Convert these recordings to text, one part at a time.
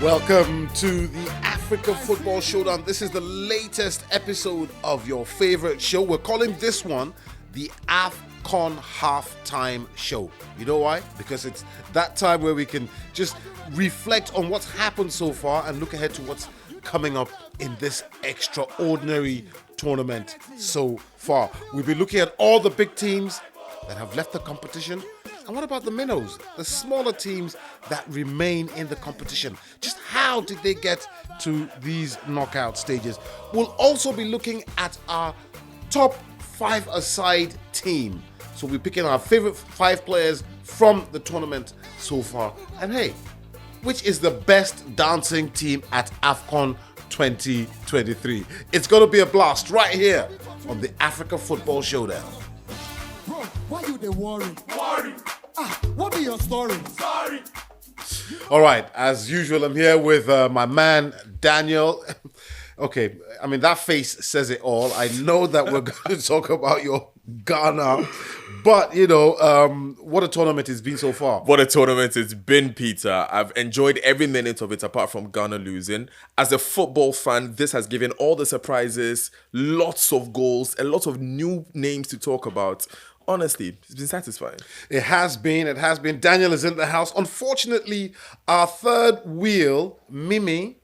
Welcome to the Africa Football Showdown. This is the latest episode of your favorite show. We're calling this one the AFCON halftime show. You know why? Because it's that time where we can just reflect on what's happened so far and look ahead to what's coming up in this extraordinary tournament so far. We'll be looking at all the big teams that have left the competition. And what about the minnows, the smaller teams that remain in the competition? Just how did they get to these knockout stages? We'll also be looking at our top five-a-side team. So we're picking our favorite 5 players from the tournament so far. And hey, which is the best dancing team at AFCON 2023? It's going to be a blast right here on the Africa Football Showdown. Bro, why you dey worry? What be your story? Sorry. All right, as usual, I'm here with my man, Daniel. Okay, I mean, that face says it all. I know that we're going to talk about your Ghana, but, you know, what a tournament it's been so far. What a tournament it's been, Peter. I've enjoyed every minute of it apart from Ghana losing. As a football fan, this has given all the surprises, lots of goals, a lot of new names to talk about. Honestly, it's been satisfying. It has been. Daniel is in the house. Unfortunately, our third wheel, Mimi,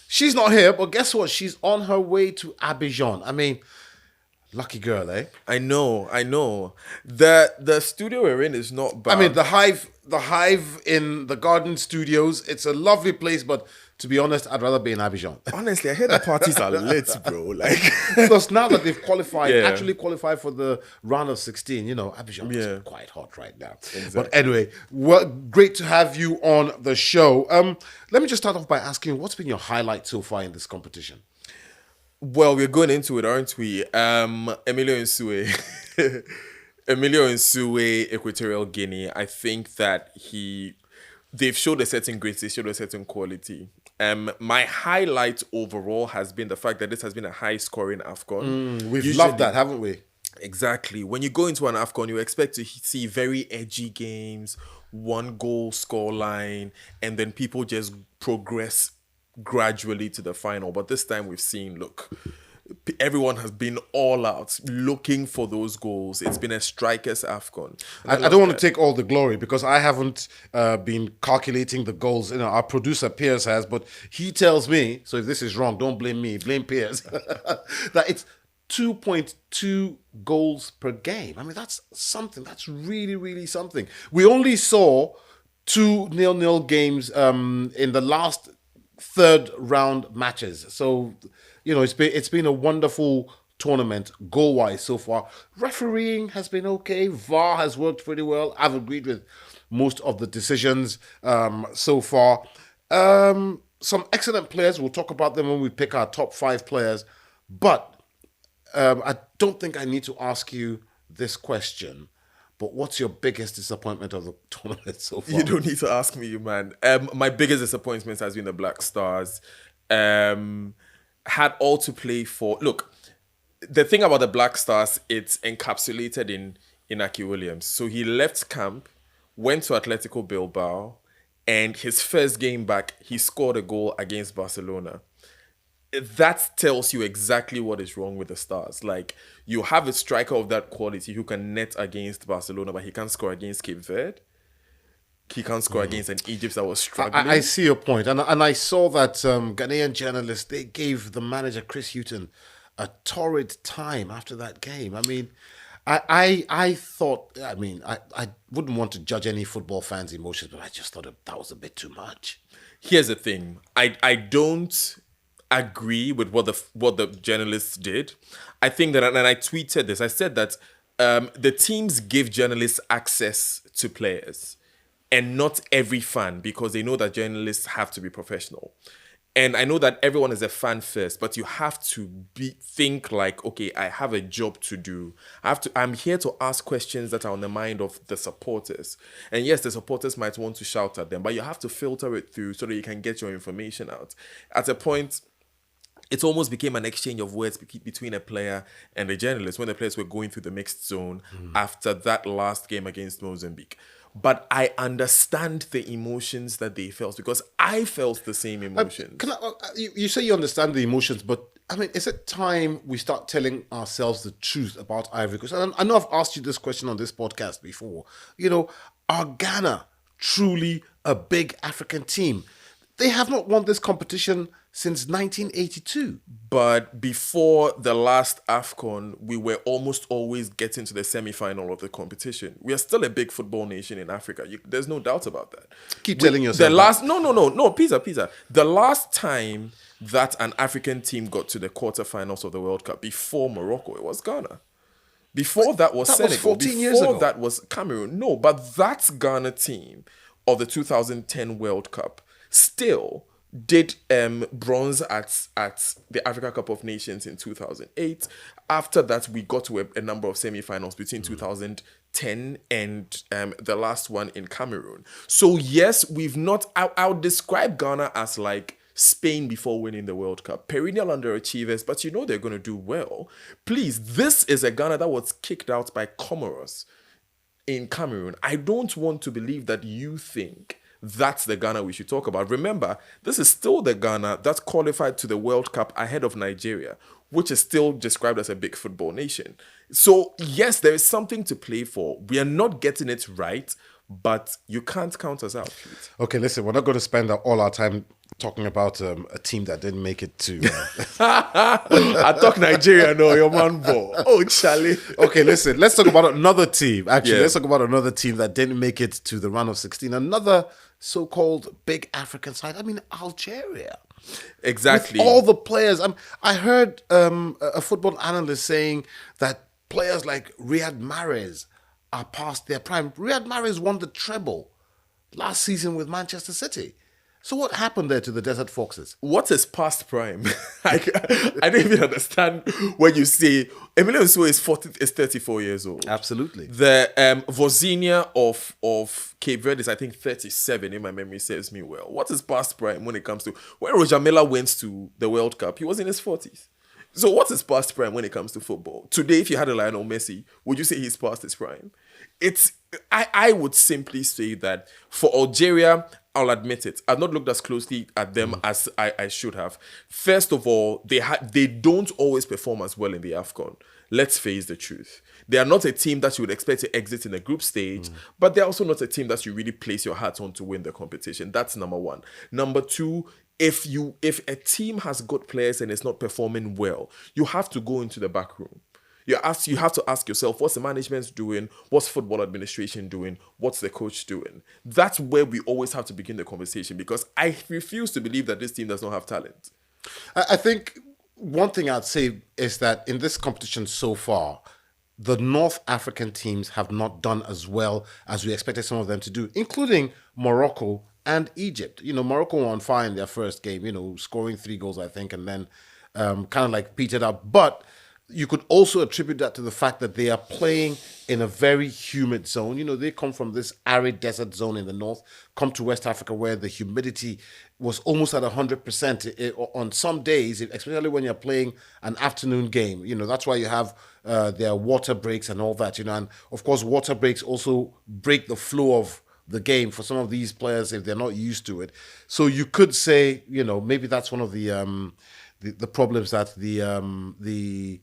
she's not here, but guess what? She's on her way to Abidjan. I mean, lucky girl, eh? I know. The studio we're in is not bad. I mean, the hive in the Garden Studios, it's a lovely place, but to be honest, I'd rather be in Abidjan. Honestly, I hear the parties are lit, bro. Like, because now that they've qualified, Yeah. actually qualified for the round of 16, you know, Abidjan is quite hot right now. Exactly. But anyway, well, great to have you on the show. Let me just start off by asking, what's been your highlight so far in this competition? well, we're going into it, aren't we? Emilio Nsue. Emilio Nsue, Equatorial Guinea. I think that they've showed a certain grace, they showed a certain quality. My highlight overall has been the fact that this has been a high-scoring AFCON. We've loved that, haven't we? Exactly. When you go into an AFCON, you expect to see very edgy games, 1-goal scoreline, and then people just progress gradually to the final. But this time we've seen, look, everyone has been all out looking for those goals. It's been a strikers AFCON. I don't want to take all the glory because I haven't been calculating the goals. You know, our producer Piers has, but he tells me, so if this is wrong, don't blame me, blame Piers, that it's 2.2 goals per game. I mean, that's something. That's really, really something. We only saw 2 0-0 games in the last third round matches. So, you know, it's been a wonderful tournament goal-wise so far. Refereeing has been okay. VAR has worked pretty well. I've agreed with most of the decisions so far. Some excellent players. We'll talk about them when we pick our top 5 players. But I don't think I need to ask you this question. But what's your biggest disappointment of the tournament so far? You don't need to ask me, man. My biggest disappointment has been the Black Stars. Had all to play for. Look, the thing about the Black Stars, it's encapsulated in Inaki Williams. So he left camp, went to Atletico Bilbao, and his first game back, he scored a goal against Barcelona. That tells you exactly what is wrong with the Stars. Like, you have a striker of that quality who can net against Barcelona, but he can't score against Cape Verde. He can't score against an Egypt that was struggling. I see your point. And I saw that Ghanaian journalists, they gave the manager, Chris Hughton, a torrid time after that game. I mean, I thought, I wouldn't want to judge any football fans' emotions, but I just thought that was a bit too much. Here's the thing. I don't agree with what the journalists did. I think that, and I tweeted this, I said that the teams give journalists access to players and not every fan, because they know that journalists have to be professional. And I know that everyone is a fan first, but you have to think like, okay, I have a job to do. I'm here to ask questions that are on the mind of the supporters. And yes, the supporters might want to shout at them, but you have to filter it through so that you can get your information out. At a point, it almost became an exchange of words between a player and a journalist when the players were going through the mixed zone after that last game against Mozambique. But I understand the emotions that they felt because I felt the same emotions. You say you understand the emotions, but I mean, is it time we start telling ourselves the truth about Ivory Coast? And I know I've asked you this question on this podcast before. Are Ghana truly a big African team? They have not won this competition since 1982. But before the last AFCON, we were almost always getting to the semi-final of the competition. We are still a big football nation in Africa. There's no doubt about that. Keep telling yourself No, Pisa. The last time that an African team got to the quarterfinals of the World Cup before Morocco, it was Ghana. Before that was Senegal. Was 14 years ago. Before that was Cameroon. No, but that Ghana team of the 2010 World Cup still did bronze at the Africa Cup of Nations in 2008. After that, we got to a number of semi-finals between 2010 and the last one in Cameroon. So yes, we've not... I would describe Ghana as like Spain before winning the World Cup. Perennial underachievers, but they're going to do well. Please, this is a Ghana that was kicked out by Comoros in Cameroon. I don't want to believe that you think that's the Ghana we should talk about. Remember, this is still the Ghana that qualified to the World Cup ahead of Nigeria, which is still described as a big football nation. So, yes, there is something to play for. We are not getting it right, but you can't count us out, Pete. Okay, listen, we're not going to spend all our time talking about a team that didn't make it to... I talk Nigeria, no, your man ball. Oh, Charlie. Okay, listen, let's talk about another team. Actually, let's talk about another team that didn't make it to the round of 16. Another so-called big African side. I mean, Algeria. Exactly. With all the players. I heard a football analyst saying that players like Riyad Mahrez are past their prime. Riyad Mahrez won the treble last season with Manchester City. So what happened there to the Desert Foxes? What is past prime? I don't even understand when you say Emilio Nsue is 34 years old. Absolutely. The Vozinha of Cape Verde is, I think, 37, if my memory serves me well. What is past prime when it comes to... When Roger Milla went to the World Cup, he was in his 40s. So what is past prime when it comes to football? Today, if you had a Lionel Messi, would you say he's past his prime? I would simply say that for Algeria, I'll admit it, I've not looked as closely at them as I should have. First of all, they don't always perform as well in the AFCON. Let's face the truth. They are not a team that you would expect to exit in the group stage, but they're also not a team that you really place your hat on to win the competition. That's number one. Number two, if a team has good players and it's not performing well, you have to go into the back room. You have to ask yourself, what's the management doing? What's football administration doing? What's the coach doing? That's where we always have to begin the conversation, because I refuse to believe that this team does not have talent. I think one thing I'd say is that in this competition so far, the North African teams have not done as well as we expected some of them to do, including Morocco and Egypt. Morocco were on fire in their first game, scoring 3 goals, I think, and then kind of like petered out. But you could also attribute that to the fact that they are playing in a very humid zone. They come from this arid desert zone in the north, come to West Africa where the humidity was almost at 100%. On some days, especially when you're playing an afternoon game, that's why you have their water breaks and all that, and of course, water breaks also break the flow of the game for some of these players if they're not used to it. So you could say, maybe that's one of the problems that the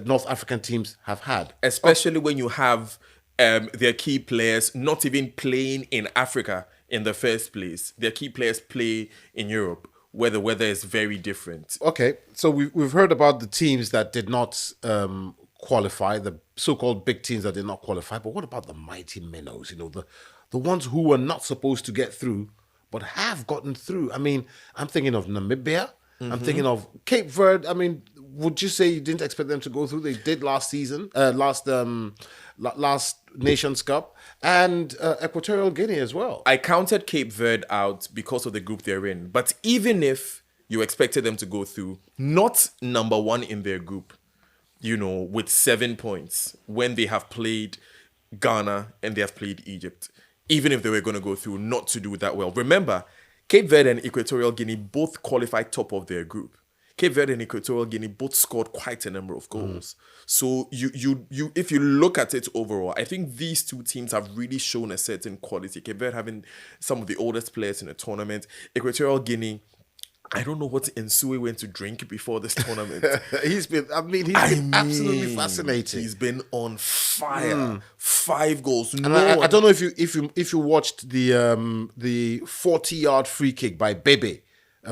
North African teams have had. Especially when you have their key players not even playing in Africa in the first place. Their key players play in Europe, where the weather is very different. Okay, so we've heard about the teams that did not qualify, the so-called big teams that did not qualify, but what about the mighty minnows, the ones who were not supposed to get through, but have gotten through? I mean, I'm thinking of Namibia. I'm thinking of Cape Verde. I mean, would you say you didn't expect them to go through? They did last season, last Nations Cup, and Equatorial Guinea as well. I counted Cape Verde out because of the group they're in. But even if you expected them to go through, not number one in their group, with 7 points, when they have played Ghana and they have played Egypt, even if they were going to go through, not to do that well. Remember, Cape Verde and Equatorial Guinea both qualified top of their group. Cape Verde and Equatorial Guinea both scored quite a number of goals. So you if you look at it overall, I think these two teams have really shown a certain quality. Cape Verde having some of the oldest players in the tournament. Equatorial Guinea, I don't know what Nsue went to drink before this tournament. He's been absolutely fascinating. He's been on fire. 5 goals. And I don't know if you watched the 40-yard free kick by Bebe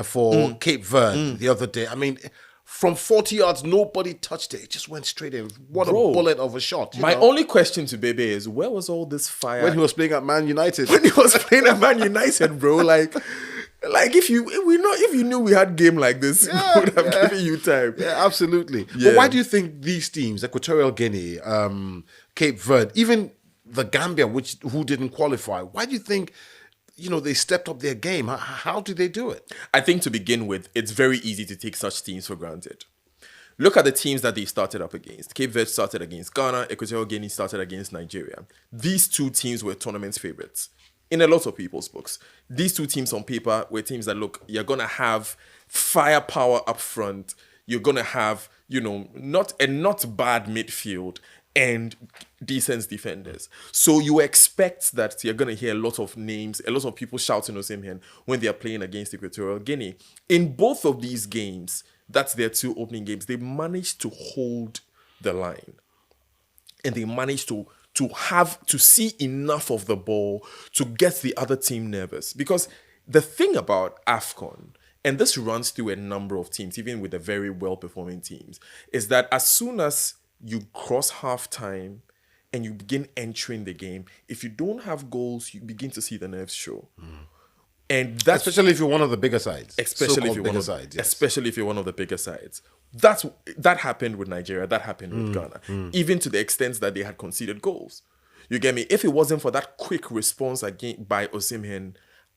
for Cape Verde the other day. I mean, from 40 yards, nobody touched it. It just went straight in. What a bullet of a shot. My only question to Bebe is, where was all this fire? When he was playing at Man United. When he was playing at Man United, bro. Like if you knew we had game like this, we would have given you time. Yeah, absolutely. Yeah. But why do you think these teams, Equatorial Guinea, Cape Verde, even the Gambia, who didn't qualify, why do you think they stepped up their game? How do they do it? I think to begin with, it's very easy to take such teams for granted. Look at the teams that they started up against. Cape Verde started against Ghana. Equatorial Guinea started against Nigeria. These two teams were tournament favorites in a lot of people's books. These two teams on paper were teams that, look, you're going to have firepower up front. You're going to have, not bad midfield and decent defenders. So you expect that you're going to hear a lot of names, a lot of people shouting Osimhen when they are playing against Equatorial Guinea. In both of these games, that's their 2 opening games, they managed to hold the line. And they managed to see enough of the ball to get the other team nervous. Because the thing about AFCON, and this runs through a number of teams, even with the very well-performing teams, is that as soon as you cross halftime and you begin entering the game, if you don't have goals, you begin to see the nerves show. And that's especially if you're one of the bigger sides. Especially if you're one of the bigger sides. That happened with Nigeria. That happened with Ghana. Even to the extent that they had conceded goals. You get me? If it wasn't for that quick response again by Osimhen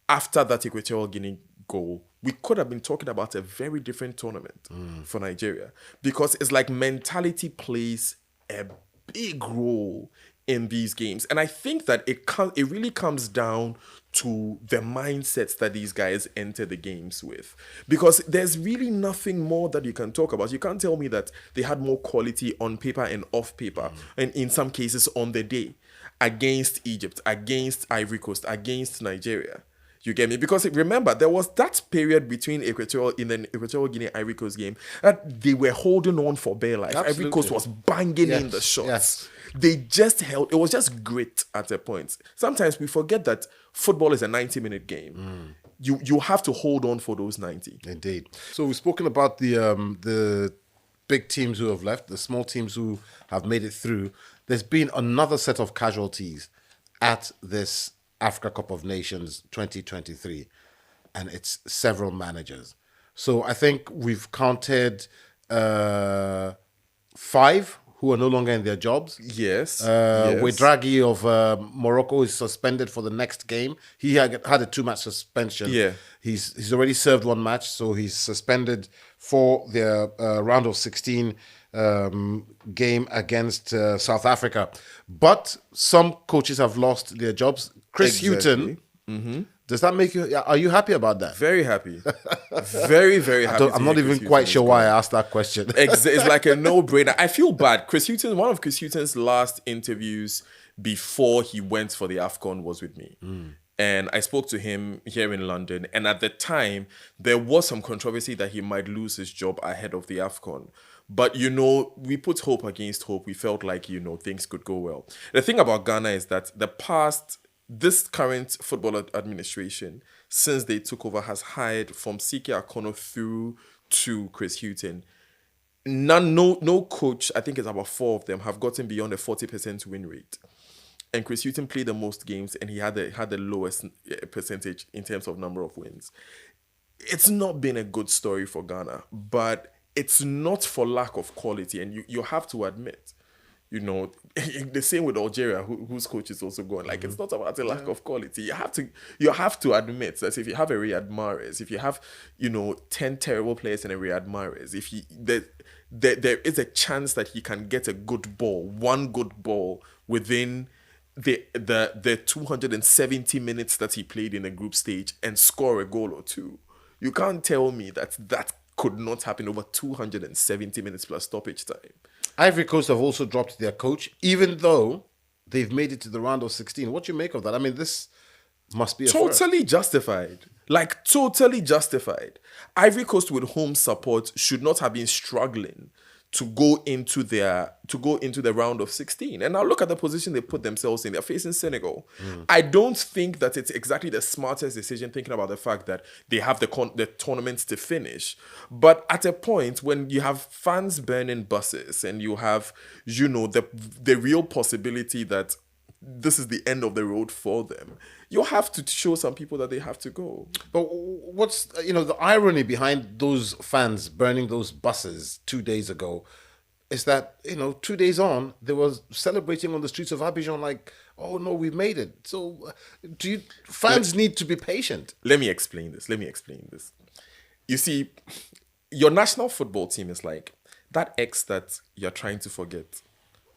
after that Equatorial Guinea goal, we could have been talking about a very different tournament for Nigeria. Because it's like mentality plays a big role in these games. And I think that it really comes down to the mindsets that these guys enter the games with. Because there's really nothing more that you can talk about. You can't tell me that they had more quality on paper and off paper, and in some cases on the day, against Egypt, against Ivory Coast, against Nigeria. You get me? Because remember, there was that period between Equatorial Guinea Ivory Coast game that they were holding on for bare life. Absolutely. Ivory Coast was banging in the shots. Yes. They just held. It was just grit at a point. Sometimes we forget that football is a 90-minute game. You have to hold on for those 90. Indeed. So we've spoken about the big teams who have left, the small teams who have made it through. There's been another set of casualties at this Africa Cup of Nations 2023, and it's several managers. So I think we've counted 5 who are no longer in their jobs. Yes. Draghi of Morocco is suspended for the next game. He had a 2-match suspension. Yeah. He's already served 1 match, so he's suspended for the round of 16 game against South Africa. But some coaches have lost their jobs. Chris Hughton. Does that make you? Are you happy about that? Very happy. Very, very happy. I'm not even quite sure why I asked that question. It's like a no-brainer. I feel bad. One of Chris Hughton's last interviews before he went for the AFCON was with me. And I spoke to him here in London. And at the time, there was some controversy that he might lose his job ahead of the AFCON. But, we put hope against hope. We felt like, things could go well. The thing about Ghana is that this current football administration, since they took over, has hired from Sike Akono through to Chris Hughton. No coach, I think it's about 4 of them, have gotten beyond a 40% win rate. And Chris Hughton played the most games, and he had the lowest percentage in terms of number of wins. It's not been a good story for Ghana, but it's not for lack of quality, and you have to admit. The same with Algeria, whose coach is also gone. Like, it's not about a lack of quality. You have to admit that if you have a Riyad Mahrez, if you have 10 terrible players in a Riyad Mahrez, there is a chance that he can get one good ball within the 270 minutes that he played in the group stage and score a goal or two. You can't tell me that could not happen over 270 minutes plus stoppage time. Ivory Coast have also dropped their coach, even though they've made it to the round of 16. What do you make of that? I mean, this must be a first. Totally justified. Like, totally justified. Ivory Coast with home support should not have been struggling to go into the round of 16. And now look at the position they put themselves in. They're facing Senegal. I don't think that it's exactly the smartest decision, thinking about the fact that they have the tournaments to finish. But at a point when you have fans burning buses and you have, the real possibility that this is the end of the road for them, you have to show some people that they have to go. But what's, the irony behind those fans burning those buses 2 days ago is that, 2 days on, they were celebrating on the streets of Abidjan like, oh no, we made it. So fans need to be patient. Let me explain this. You see, your national football team is like that ex that you're trying to forget,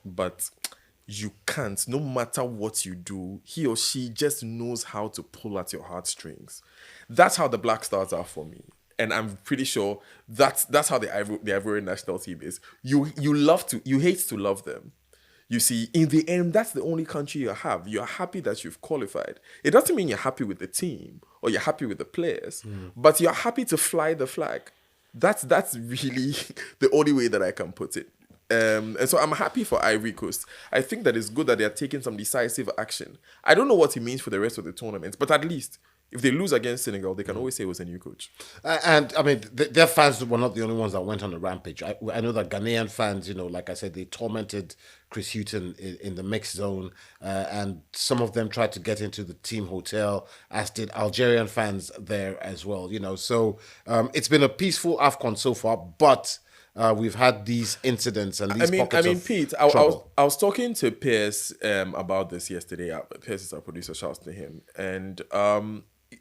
but you can't. No matter what you do, he or she just knows how to pull at your heartstrings. That's how the Black Stars are for me, and I'm pretty sure that's how the Ivorian national team is. You hate to love them. You see, in the end, that's the only country you have. You're happy that you've qualified. It doesn't mean you're happy with the team or you're happy with the players, but you're happy to fly the flag. That's really the only way that I can put it. And so I'm happy for Ivory Coast. I think that it's good that they are taking some decisive action. I don't know what it means for the rest of the tournament, but at least if they lose against Senegal, they can always say it was a new coach. And I mean, their fans were not the only ones that went on a rampage. I know that Ghanaian fans, like I said, they tormented Chris Hughton in the mixed zone, and some of them tried to get into the team hotel, as did Algerian fans there as well. So it's been a peaceful AFCON so far, but we've had these incidents and these pockets of Pete, trouble. I was talking to Piers about this yesterday. Piers is our producer, shouts to him. And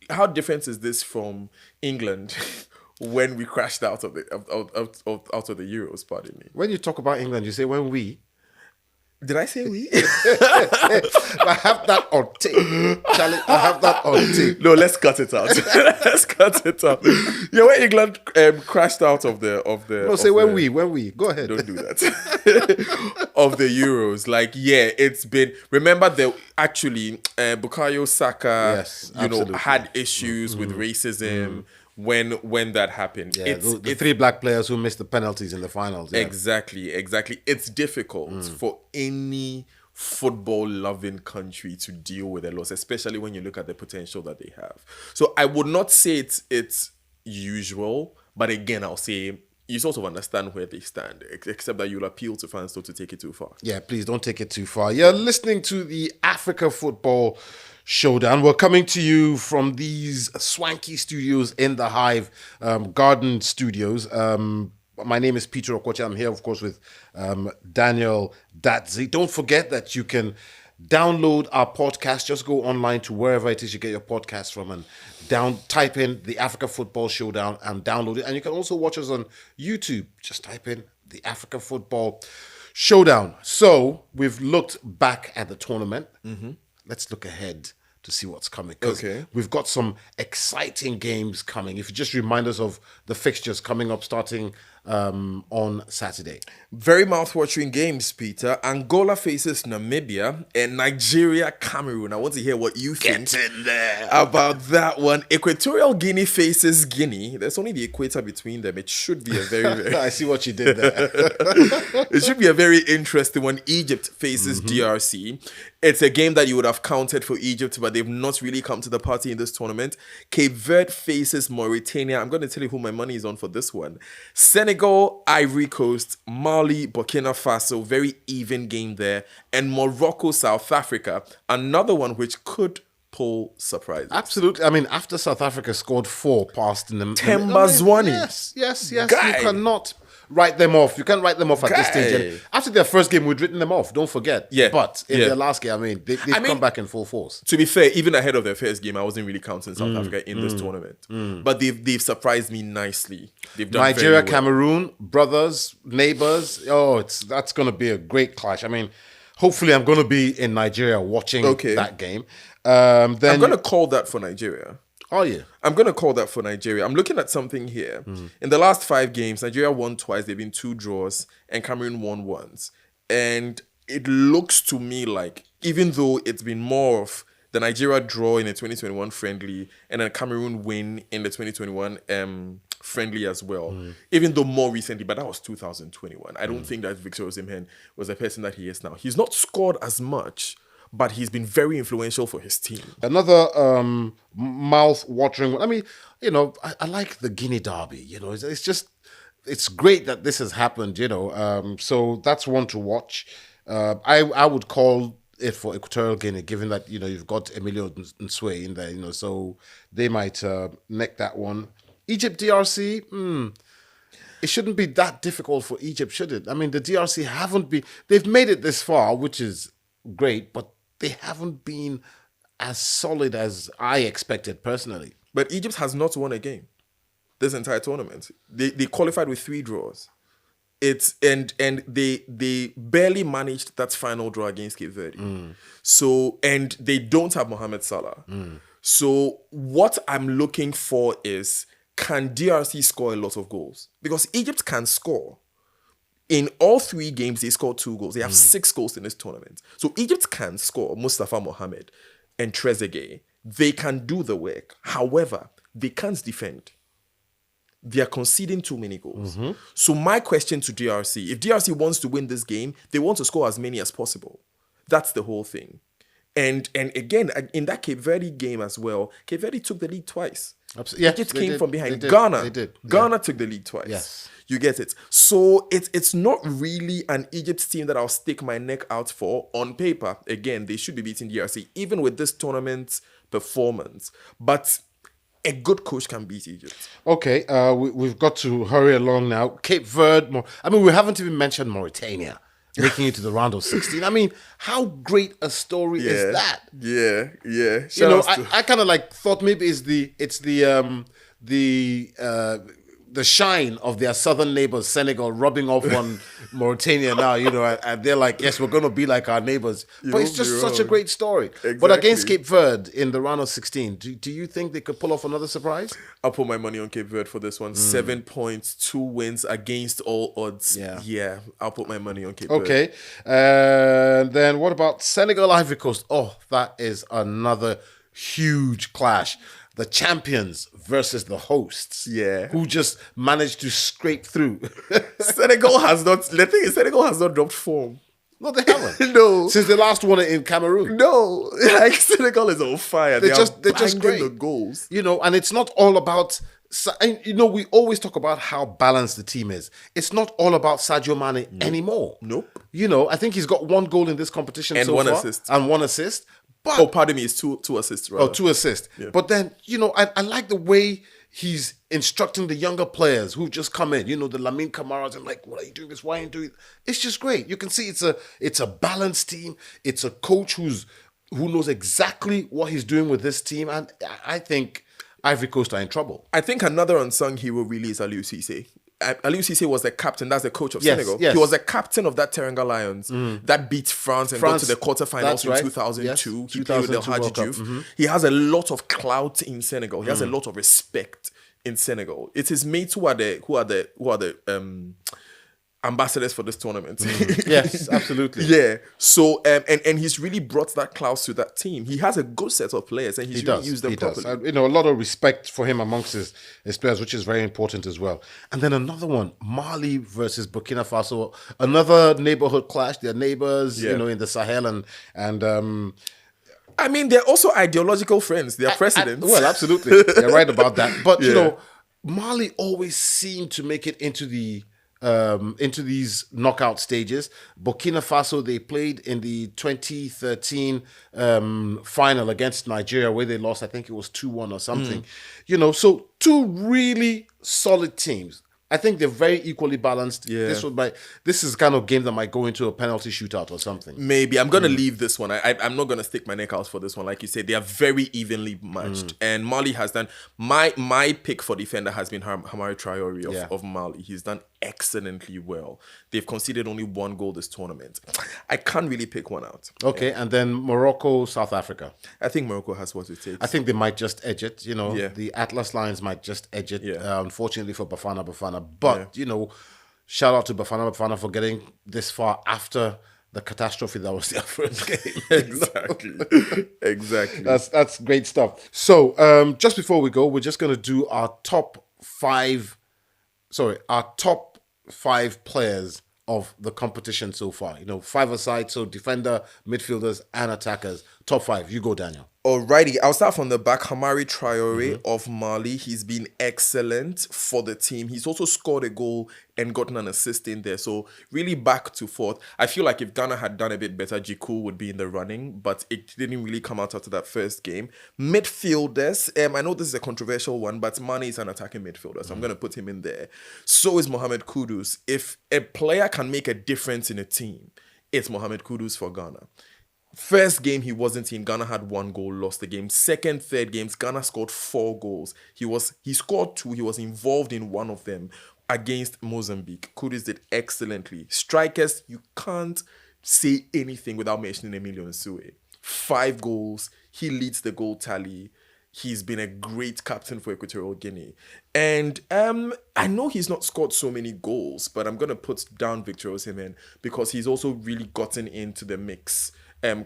how different is this from England when we crashed out of the Euros? Pardon me. When you talk about England, you say when we. Did I say we? I have that on tape, Charlie. I have that on tape. No, let's cut it out. Yeah, when England crashed out of the. No, say when we. Go ahead. Don't do that. Of the Euros, it's been. Remember that actually, Bukayo Saka, yes, had issues with racism. When that happened. Yeah, the three black players who missed the penalties in the finals. Yeah. Exactly. It's difficult for any football-loving country to deal with a loss, especially when you look at the potential that they have. So I would not say it's usual, but again, I'll say you sort of understand where they stand, except that you'll appeal to fans not to take it too far. Yeah, please don't take it too far. You're listening to the Africa Football Showdown. We're coming to you from these swanky studios in the Hive Garden Studios. My name is Peter Okwoche. I'm here, of course, with Daniel Dadzie. Don't forget that you can download our podcast. Just go online to wherever it is you get your podcast from and type in the Africa Football Showdown and download it. And you can also watch us on YouTube. Just type in the Africa Football Showdown. So we've looked back at the tournament. Let's look ahead to see what's coming. Okay. We've got some exciting games coming. If you just remind us of the fixtures coming up starting on Saturday. Very mouth-watering games, Peter. Angola faces Namibia and Nigeria, Cameroon. I want to hear what you think about that one. Equatorial Guinea faces Guinea. There's only the equator between them. It should be a very... I see what you did there. It should be a very interesting one. Egypt faces DRC. It's a game that you would have counted for Egypt, but they've not really come to the party in this tournament. Cape Verde faces Mauritania. I'm going to tell you who my money is on for this one. Senegal, Ivory Coast, Mali, Burkina Faso. Very even game there. And Morocco, South Africa. Another one which could pull surprises. Absolutely. I mean, after South Africa scored 4 past in the... Temba Zwane. Yes. Guy. You cannot write them off. You can't write them off at this stage. And after their first game, we'd written them off. Don't forget. Yeah. But in their last game, they've come back in full force. To be fair, even ahead of their first game, I wasn't really counting South Africa in this tournament. But they've surprised me nicely. They've done Nigeria, very well. Cameroon, brothers, neighbors. Oh, that's going to be a great clash. I mean, hopefully I'm going to be in Nigeria watching that game. Then I'm going to call that for Nigeria. Are you? I'm going to call that for Nigeria. I'm looking at something here. In the last 5 games, Nigeria won twice. They've been 2 draws, and Cameroon won once. And it looks to me like, even though it's been more of the Nigeria draw in the 2021 friendly and then Cameroon win in the 2021 friendly as well, even though more recently, but that was 2021. I don't think that Victor Osimhen was the person that he is now. He's not scored as much, but he's been very influential for his team. Another mouth-watering one. I mean, I like the Guinea Derby. It's great that this has happened, so that's one to watch. I would call it for Equatorial Guinea, given that, you've got Emilio Nsue in there, so they might neck that one. Egypt, DRC, it shouldn't be that difficult for Egypt, should it? I mean, the DRC they've made it this far, which is great, but they haven't been as solid as I expected personally. But Egypt has not won a game this entire tournament. They qualified with 3 draws. And they barely managed that final draw against Cape Verde. So, and they don't have Mohamed Salah. So what I'm looking for is, can DRC score a lot of goals? Because Egypt can score. In all 3 games, they scored 2 goals. They have 6 goals in this tournament. So Egypt can score Mustafa Mohamed and Trezeguet. They can do the work. However, they can't defend. They are conceding too many goals. So my question to DRC, if DRC wants to win this game, they want to score as many as possible. That's the whole thing. And again, in that Cape Verde game as well, Cape Verde took the lead twice. Absolutely. Yeah, Egypt came from behind. They Ghana did. Ghana took the lead twice. Yes. You get it. So it's not really an Egypt team that I'll stick my neck out for. On paper, again, they should be beating DRC, even with this tournament performance. But a good coach can beat Egypt. Okay, we've got to hurry along now. Cape Verde, we haven't even mentioned Mauritania making it to the round of 16. I mean, how great a story is that? Yeah. I kind of thought maybe it's the shine of their southern neighbors, Senegal, rubbing off on Mauritania now, and they're like, yes, we're going to be like our neighbors. But it's just such a great story. Exactly. But against Cape Verde in the round of 16, do you think they could pull off another surprise? I'll put my money on Cape Verde for this one. 7 points, 2 wins against all odds. Yeah, I'll put my money on Cape Verde. Okay. And then what about Senegal, Ivory Coast? Oh, that is another huge clash. The champions versus the hosts. Yeah. Who just managed to scrape through. Senegal has not dropped form. No, they haven't. No. Since the last one in Cameroon. No. Senegal is on fire. They're just great. The goals. And it's not all about... we always talk about how balanced the team is. It's not all about Sadio Mane anymore. Nope. I think he's got 1 goal in this competition and so far. And 1 assist. But, pardon me, it's two assists, rather. 2 assists. Yeah. But then, I like the way he's instructing the younger players who've just come in. The Lamine Kamaras and what are you doing this? Why are you doing it? It's just great. You can see it's a balanced team. It's a coach who knows exactly what he's doing with this team. And I think Ivory Coast are in trouble. I think another unsung hero really is Aliou Cisse. Aliou Cisse was the captain. That's the coach of Senegal. Yes. He was the captain of that Teranga Lions that beat France and got to the quarterfinals in 2002. Yes. He played with the Hadji Diouf. He has a lot of clout in Senegal. He has a lot of respect in Senegal. It's his mates who are the ambassadors for this tournament. Yes, absolutely. Yeah. So and he's really brought that clout to that team. He has a good set of players and he's really used them properly. A lot of respect for him amongst his players, which is very important as well. And then another one, Mali versus Burkina Faso, another neighborhood clash. They're neighbors, in the Sahel and they're also ideological friends. They are presidents. Well, absolutely. They're right about that. But Mali always seem to make it into these knockout stages. Burkina Faso, they played in the 2013 final against Nigeria where they lost, I think it was 2-1 or something. So 2 really solid teams. I think they're very equally balanced. Yeah. This is the kind of game that might go into a penalty shootout or something. Maybe. I'm going to leave this one. I'm not going to stick my neck out for this one. Like you said, they are very evenly matched. And Mali has done... My pick for defender has been Hamari Traore of Mali. He's done excellently well. They've conceded only 1 goal this tournament. I can't really pick one out. Okay, and then Morocco, South Africa. I think Morocco has what it takes. I think they might just edge it. The Atlas Lions might just edge it. Yeah. Unfortunately for Bafana Bafana. But, shout out to Bafana Bafana for getting this far after the catastrophe that was their first game. Exactly. That's great stuff. So, just before we go, we're just going to do our top 5 players of the competition so far. 5 aside, so defender, midfielders, and attackers. Top 5. You go, Daniel. Alrighty, I'll start from the back. Hamari Traore of Mali. He's been excellent for the team. He's also scored a goal and gotten an assist in there. So really back to forth. I feel like if Ghana had done a bit better, Jiku would be in the running, but it didn't really come out after that first game. Midfielders. I know this is a controversial one, but Mane is an attacking midfielder, so I'm going to put him in there. So is Mohamed Kudus. If a player can make a difference in a team, it's Mohamed Kudus for Ghana. First game, he wasn't in. Ghana had 1 goal, lost the game. Second, third games, Ghana scored 4 goals. He scored 2. He was involved in 1 of them against Mozambique. Kudus did excellently. Strikers, you can't say anything without mentioning Emilio Nsue. 5 goals. He leads the goal tally. He's been a great captain for Equatorial Guinea. And I know he's not scored so many goals, but I'm going to put down Victor Osimhen because he's also really gotten into the mix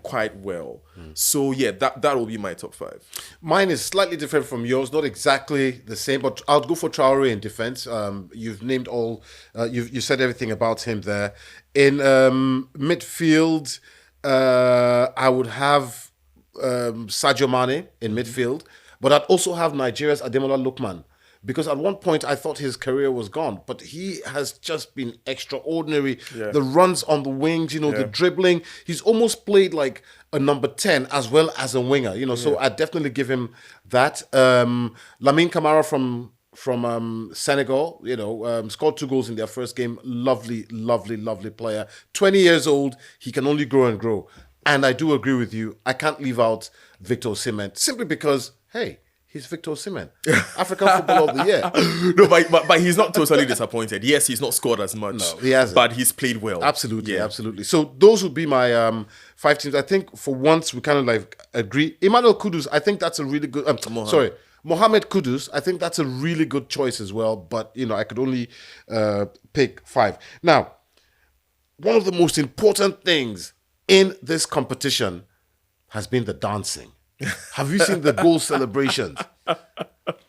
quite well. So yeah, that will be my top 5. Mine is slightly different from yours, not exactly the same, but I'll go for Traore in defense. You've named all, you said everything about him there. In midfield, I would have Sadio Mane in midfield, but I'd also have Nigeria's Ademola Lookman. Because at one point I thought his career was gone, but he has just been extraordinary. Yeah. The runs on the wings, the dribbling. He's almost played like a number 10 as well as a winger, So I definitely give him that. Lamine Camara from Senegal, scored 2 goals in their first game. Lovely, lovely, lovely player. 20 years old. He can only grow and grow. And I do agree with you. I can't leave out Victor Osimhen simply because, hey, he's Victor Osimhen, African Footballer of the Year. No, but he's not totally disappointed. Yes, he's not scored as much. No, he hasn't. But he's played well. Absolutely, absolutely. So those would be my 5 teams. I think for once we kind of like agree. Emmanuel Kudus, I think that's a really good... Mohamed Kudus, I think that's a really good choice as well. But, I could only pick 5. Now, one of the most important things in this competition has been the dancing. Have you seen the goal celebrations?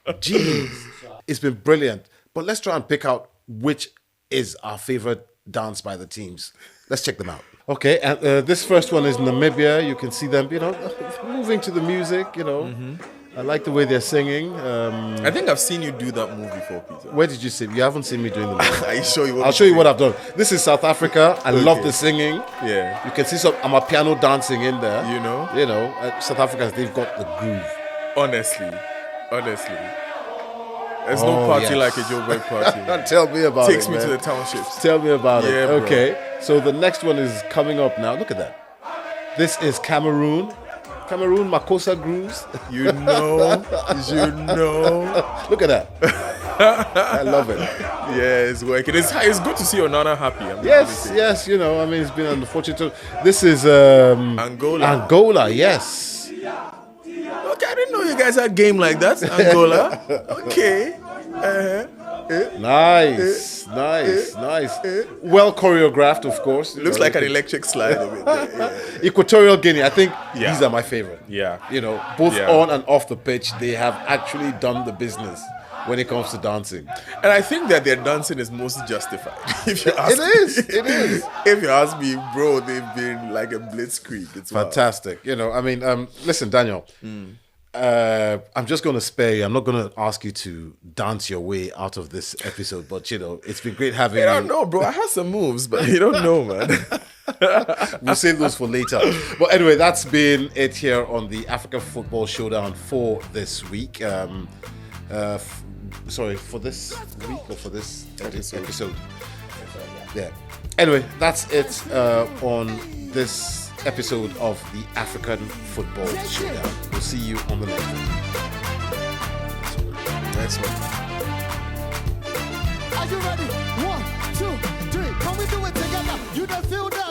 Jeez, it's been brilliant. But let's try and pick out which is our favorite dance by the teams. Let's check them out. Okay, and this first one is Namibia. You can see them, moving to the music, I like the way they're singing. I think I've seen you do that move before, Peter. Where did you see? You haven't seen me doing the move. Are you sure I'll show you what I've done. This is South Africa. I love the singing. Yeah. You can see some amapiano dancing in there. South Africans, they've got the groove. Honestly. There's no party like a Joburg party. Tell me about it. Takes me to the townships. Tell me about it. Bro. Okay. So the next one is coming up now. Look at that. This is Cameroon, Makossa grooves. You know. Look at that. I love it. Yeah, it's working. It's good to see Onana happy. Yes. It's been unfortunate. This is Angola, yes. Okay, I didn't know you guys had a game like that, Angola. Okay. Nice. Well choreographed, of course. Looks like an electric slide of it. Yeah. Equatorial Guinea, I think these are my favorite. Yeah. Both on and off the pitch, they have actually done the business when it comes to dancing. And I think that their dancing is most justified. If you ask It is. If you ask me, bro, they've been like a blitzkrieg. It's fantastic. Wild. Listen, Daniel. I'm just going to spare you. I'm not going to ask you to dance your way out of this episode, but it's been great having you. I don't know, bro. I have some moves, but you don't know, man. We'll save those for later. But anyway, that's been it here on the African Football Showdown for this week. Sorry, for this week or for this episode. Yeah. Anyway, that's it on this episode of the African Football Showdown. We'll see you on the next one. Next one. Are you ready? 1, 2, 3. Can we do it together? You don't feel that?